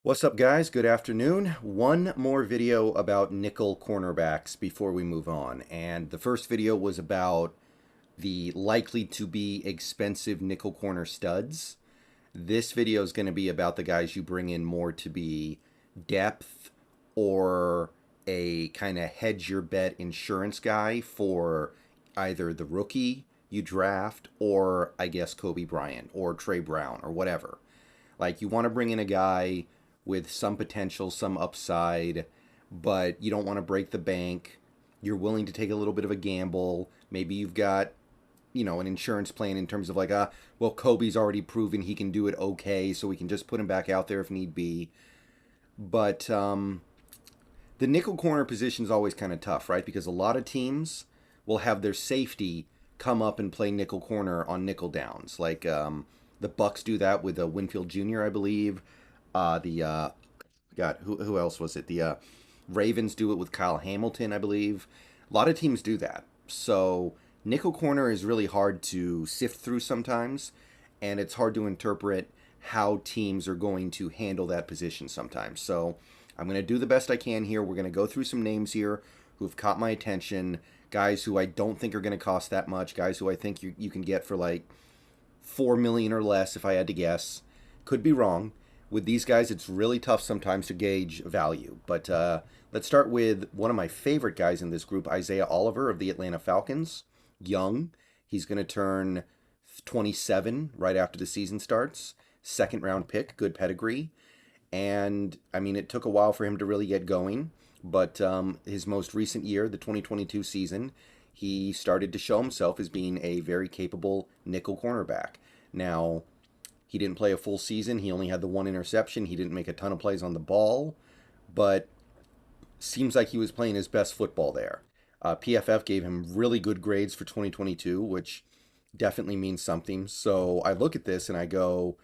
What's up, guys? Good afternoon. One more video about nickel cornerbacks before we move on. And the first video was about the likely to be expensive nickel corner studs. This video is going to be about the guys you bring in more to be depth or a kind of hedge your bet insurance guy for either the rookie you draft or, I guess, Kobe Bryant or Trey Brown or whatever. Like, you want to bring in a guy with some potential, some upside, but you don't want to break the bank. You're willing to take a little bit of a gamble. Maybe you've got, an insurance plan in terms of like, well, Kobe's already proven he can do it okay, so we can just put him back out there if need be. But the nickel corner position is always kind of tough, right? Because a lot of teams will have their safety come up and play nickel corner on nickel downs. Like the Bucks do that with Winfield Jr., I believe. Who else was it? The Ravens do it with Kyle Hamilton, I believe. A lot of teams do that. So nickel corner is really hard to sift through sometimes, and it's hard to interpret how teams are going to handle that position sometimes. So I'm going to do the best I can here. We're going to go through some names here who've caught my attention, guys who I don't think are going to cost that much, guys who I think you can get for like $4 million or less if I had to guess. Could be wrong. With these guys, it's really tough sometimes to gauge value. But let's start with one of my favorite guys in this group, Isaiah Oliver of the Atlanta Falcons. Young. He's going to turn 27 right after the season starts. Second round pick, good pedigree. And, I mean, it took a while for him to really get going. But his most recent year, the 2022 season, he started to show himself as being a very capable nickel cornerback. Now, he didn't play a full season. He only had the one interception. He didn't make a ton of plays on the ball, but seems like he was playing his best football there. PFF gave him really good grades for 2022, which definitely means something. So I look at this and I go,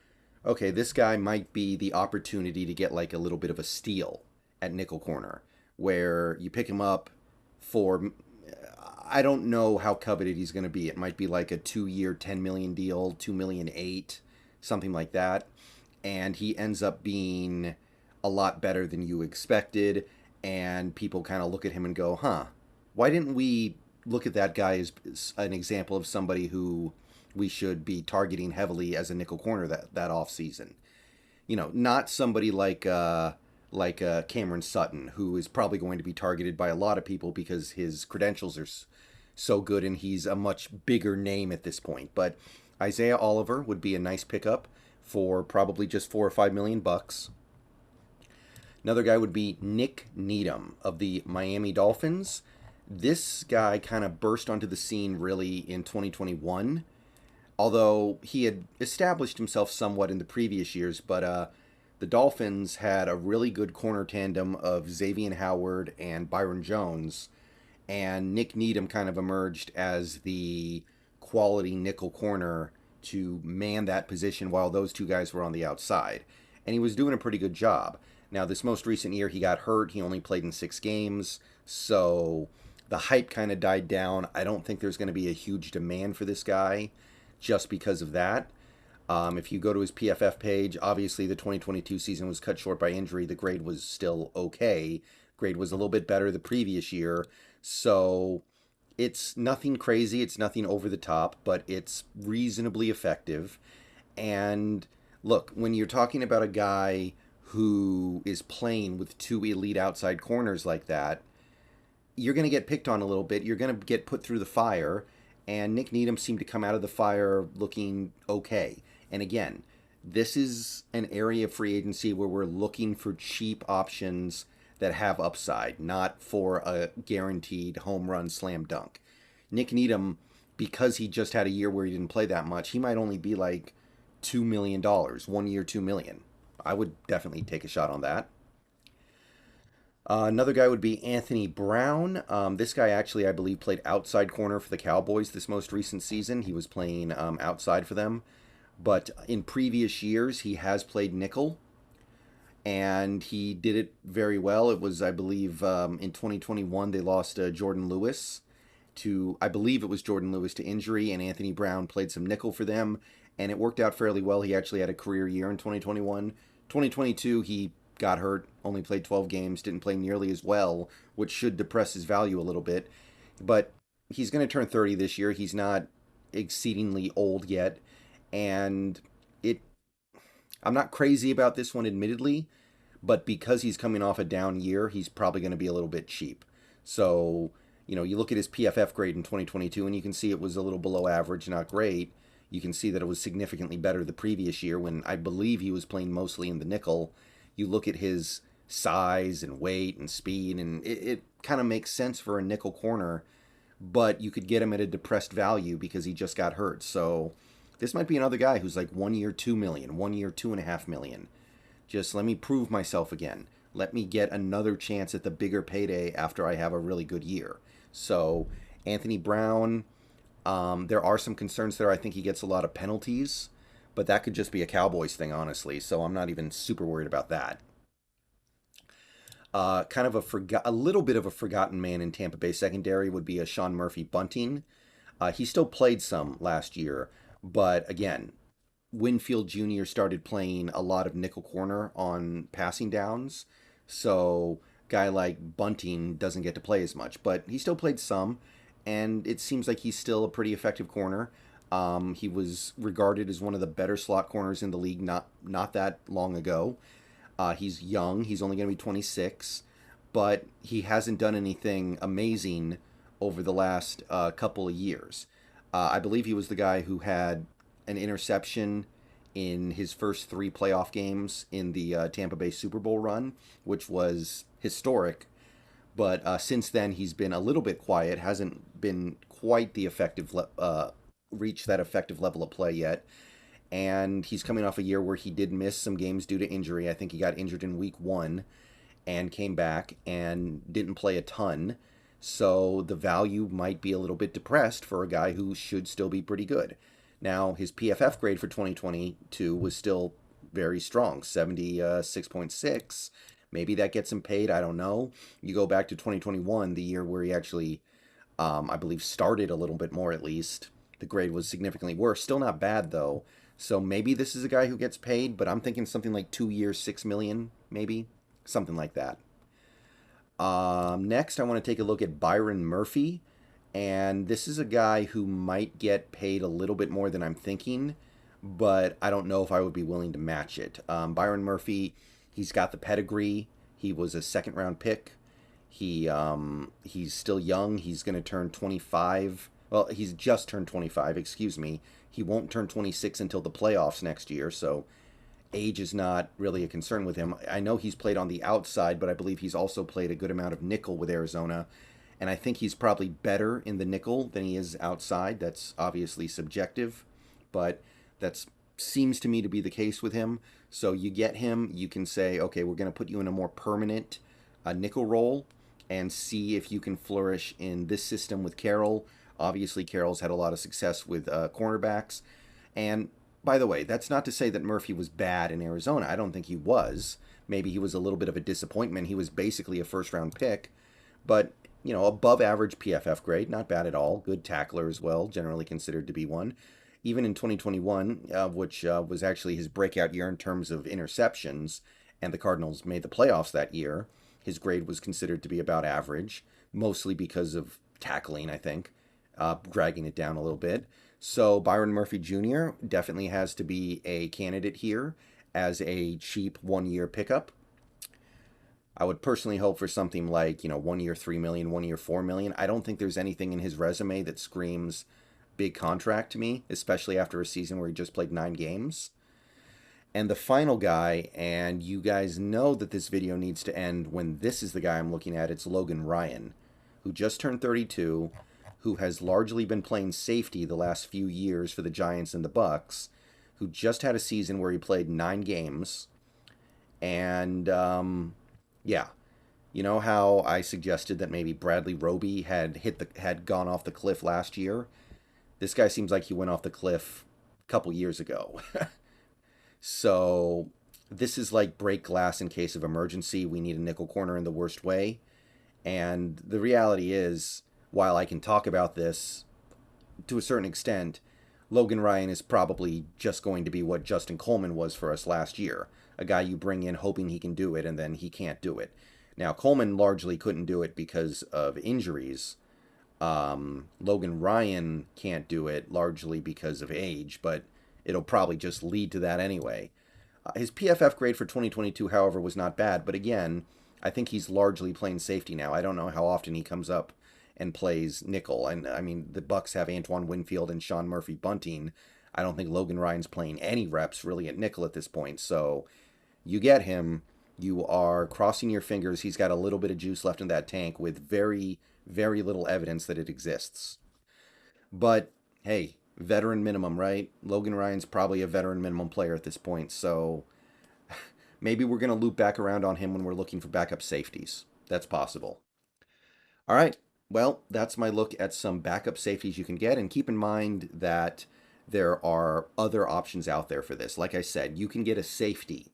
okay, this guy might be the opportunity to get like a little bit of a steal at nickel corner, where you pick him up for, I don't know how coveted he's going to be. It might be like a 2-year, $10 million deal, $2 million, $8 million, something like that, and he ends up being a lot better than you expected, and people kind of look at him and go, why didn't we look at that guy as an example of somebody who we should be targeting heavily as a nickel corner that off season? Not somebody like Cameron Sutton, who is probably going to be targeted by a lot of people because his credentials are so good and he's a much bigger name at this point. But Isaiah Oliver would be a nice pickup for probably just $4 or $5 million bucks. Another guy would be Nick Needham of the Miami Dolphins. This guy kind of burst onto the scene really in 2021, although he had established himself somewhat in the previous years. But the Dolphins had a really good corner tandem of Xavier Howard and Byron Jones, and Nick Needham kind of emerged as the quality nickel corner to man that position while those two guys were on the outside. And he was doing a pretty good job. Now, this most recent year, he got hurt. He only played in 6 games. So the hype kind of died down. I don't think there's going to be a huge demand for this guy just because of that. If you go to his PFF page, obviously the 2022 season was cut short by injury. The grade was still okay. Grade was a little bit better the previous year. So it's nothing crazy, it's nothing over the top, but it's reasonably effective. And look, when you're talking about a guy who is playing with 2 elite outside corners like that, you're going to get picked on a little bit. You're going to get put through the fire. And Nick Needham seemed to come out of the fire looking okay. And again, this is an area of free agency where we're looking for cheap options that have upside, not for a guaranteed home run slam dunk. Nick Needham, because he just had a year where he didn't play that much, he might only be like $2 million, 1 year, $2 million. I would definitely take a shot on that. Another guy would be Anthony Brown. This guy actually, I believe, played outside corner for the Cowboys this most recent season. He was playing outside for them. But in previous years, he has played nickel. And he did it very well. It was, I believe, in 2021, they lost Jordan Lewis to, I believe it was Jordan Lewis to injury, and Anthony Brown played some nickel for them, and it worked out fairly well. He actually had a career year in 2021. 2022, he got hurt, only played 12 games, didn't play nearly as well, which should depress his value a little bit. But he's going to turn 30 this year. He's not exceedingly old yet. And it I'm not crazy about this one, admittedly, but because he's coming off a down year, he's probably going to be a little bit cheap. So, you look at his PFF grade in 2022, and you can see it was a little below average, not great. You can see that it was significantly better the previous year when I believe he was playing mostly in the nickel. You look at his size and weight and speed, and it kind of makes sense for a nickel corner, but you could get him at a depressed value because he just got hurt. So this might be another guy who's like 1 year, 2 million, 1 year, 2.5 million. Just let me prove myself again. Let me get another chance at the bigger payday after I have a really good year. So Anthony Brown, there are some concerns there. I think he gets a lot of penalties, but that could just be a Cowboys thing, honestly. So I'm not even super worried about that. Kind of a little bit of a forgotten man in Tampa Bay secondary would be a Sean Murphy Bunting. He still played some last year, but again, Winfield Jr. started playing a lot of nickel corner on passing downs, so guy like Bunting doesn't get to play as much, but he still played some, and it seems like he's still a pretty effective corner. He was regarded as one of the better slot corners in the league not that long ago. He's young. He's only going to be 26, but he hasn't done anything amazing over the last couple of years. I believe he was the guy who had an interception in his first 3 playoff games in the Tampa Bay Super Bowl run, which was historic. But since then, he's been a little bit quiet, hasn't been quite the reached that effective level of play yet. And he's coming off a year where he did miss some games due to injury. I think he got injured in week 1 and came back and didn't play a ton. So the value might be a little bit depressed for a guy who should still be pretty good. Now, his PFF grade for 2022 was still very strong, 76.6. Maybe that gets him paid, I don't know. You go back to 2021, the year where he actually, I believe, started a little bit more at least. The grade was significantly worse. Still not bad, though. So maybe this is a guy who gets paid, but I'm thinking something like 2 years, 6 million, maybe. Something like that. Next, I want to take a look at Byron Murphy. And this is a guy who might get paid a little bit more than I'm thinking, but I don't know if I would be willing to match it. Byron Murphy, he's got the pedigree. He was a second-round pick. He's still young. He's going to turn 25. Well, he's just turned 25, excuse me. He won't turn 26 until the playoffs next year, so age is not really a concern with him. I know he's played on the outside, but I believe he's also played a good amount of nickel with Arizona. And I think he's probably better in the nickel than he is outside. That's obviously subjective, but that seems to me to be the case with him. So you get him, you can say, okay, we're going to put you in a more permanent nickel role and see if you can flourish in this system with Carroll. Obviously, Carroll's had a lot of success with cornerbacks. And by the way, that's not to say that Murphy was bad in Arizona. I don't think he was. Maybe he was a little bit of a disappointment. He was basically a first-round pick. But above average PFF grade, not bad at all. Good tackler as well, generally considered to be one. Even in 2021, which was actually his breakout year in terms of interceptions, and the Cardinals made the playoffs that year, his grade was considered to be about average, mostly because of tackling, I think, dragging it down a little bit. So Byron Murphy Jr. definitely has to be a candidate here as a cheap 1-year pickup. I would personally hope for something like, 1 year, 3 million, 1 year, 4 million. I don't think there's anything in his resume that screams big contract to me, especially after a season where he just played 9 games. And the final guy, and you guys know that this video needs to end when this is the guy I'm looking at, it's Logan Ryan, who just turned 32, who has largely been playing safety the last few years for the Giants and the Bucks, who just had a season where he played 9 games. And, yeah, you know how I suggested that maybe Bradley Roby had gone off the cliff last year? This guy seems like he went off the cliff a couple years ago. So this is like break glass in case of emergency. We need a nickel corner in the worst way. And the reality is, while I can talk about this to a certain extent, Logan Ryan is probably just going to be what Justin Coleman was for us last year. a guy you bring in hoping he can do it, and then he can't do it. Now, Coleman largely couldn't do it because of injuries. Logan Ryan can't do it largely because of age, but it'll probably just lead to that anyway. His PFF grade for 2022, however, was not bad, but again, I think he's largely playing safety now. I don't know how often he comes up and plays nickel. And I mean, the Bucks have Antoine Winfield and Sean Murphy bunting. I don't think Logan Ryan's playing any reps really at nickel at this point. So you get him. You are crossing your fingers. He's got a little bit of juice left in that tank with very, very little evidence that it exists. But hey, veteran minimum, right? Logan Ryan's probably a veteran minimum player at this point. So maybe we're going to loop back around on him when we're looking for backup safeties. That's possible. All right. Well, that's my look at some backup safeties you can get. And keep in mind that there are other options out there for this. Like I said, you can get a safety.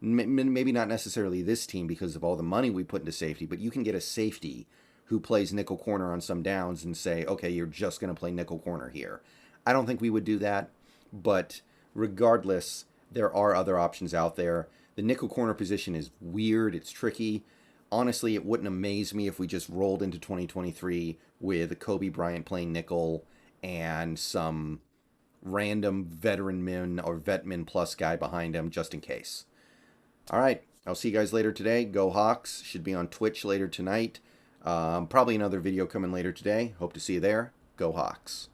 Maybe not necessarily this team because of all the money we put into safety, but you can get a safety who plays nickel corner on some downs and say, okay, you're just going to play nickel corner here. I don't think we would do that, but regardless, there are other options out there. The nickel corner position is weird. It's tricky. Honestly, it wouldn't amaze me if we just rolled into 2023 with Kobe Bryant playing nickel and some random veteran min or vet min plus guy behind him just in case. All right, I'll see you guys later today. Go Hawks. Should be on Twitch later tonight. Probably another video coming later today. Hope to see you there. Go Hawks.